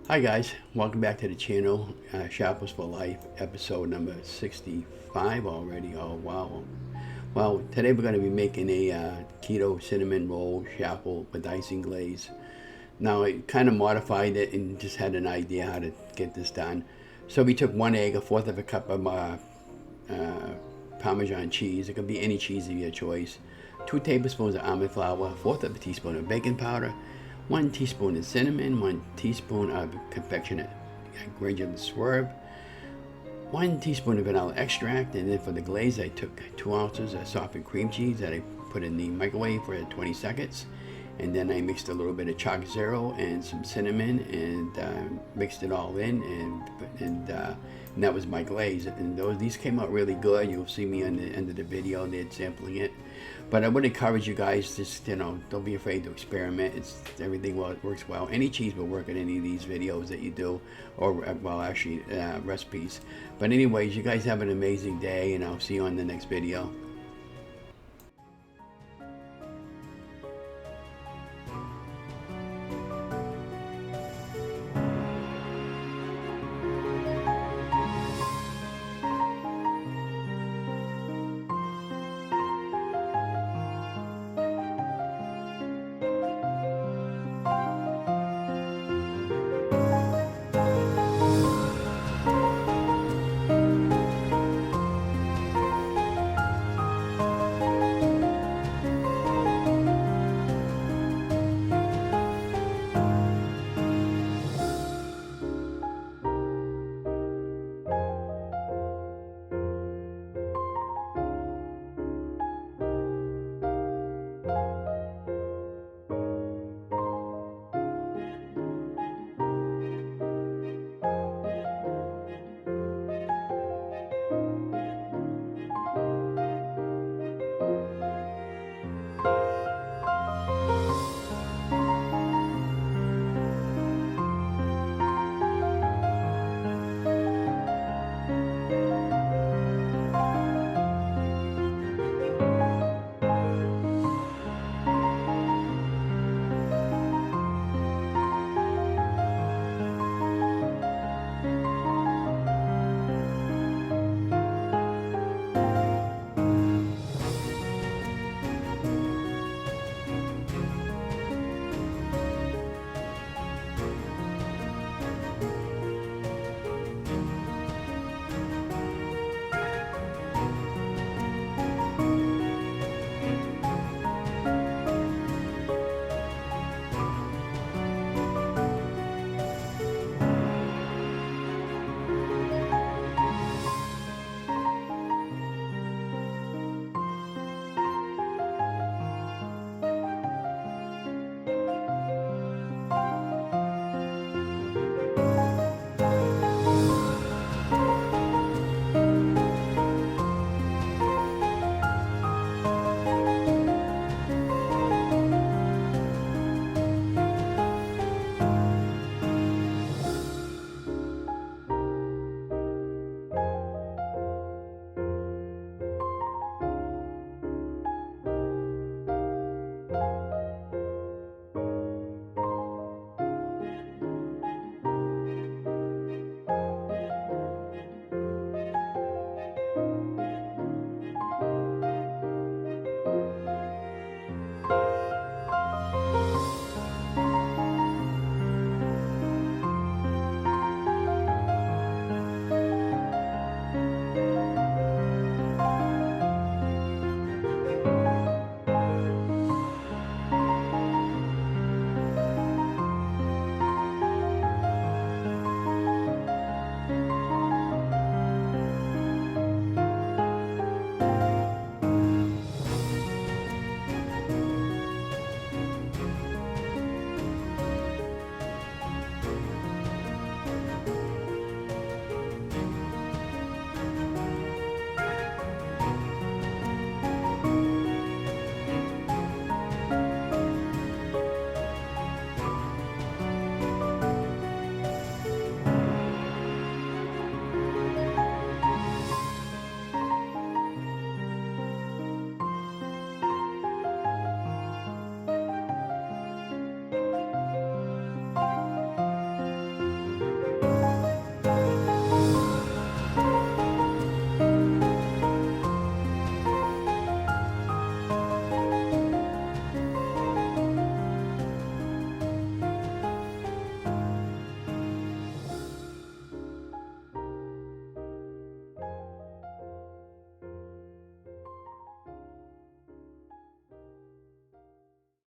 Hi guys, welcome back to the channel. Chaffles for Life, episode number 65 already. Oh wow. Well, today we're going to be making a keto cinnamon roll chaffle with icing glaze. Now I kind of modified it and just had an idea how to get this done. So we took 1 egg, a fourth of a cup of Parmesan cheese. It could be any cheese of your choice. 2 tablespoons of almond flour, a fourth of a teaspoon of baking powder, 1 teaspoon of cinnamon, 1 teaspoon of Confectioner Swerve, 1 teaspoon of vanilla extract, and then for the glaze I took 2 ounces of softened cream cheese that I put in the microwave for 20 seconds. And then I mixed a little bit of Choc Zero and some cinnamon and mixed it all in, and that was my glaze. And these came out really good. You'll see me on the end of the video there sampling it. But I would encourage you guys, just don't be afraid to experiment. Everything works well. Any cheese will work in any of these videos that you do, or well, actually recipes. But anyways, you guys have an amazing day, and I'll see you on the next video.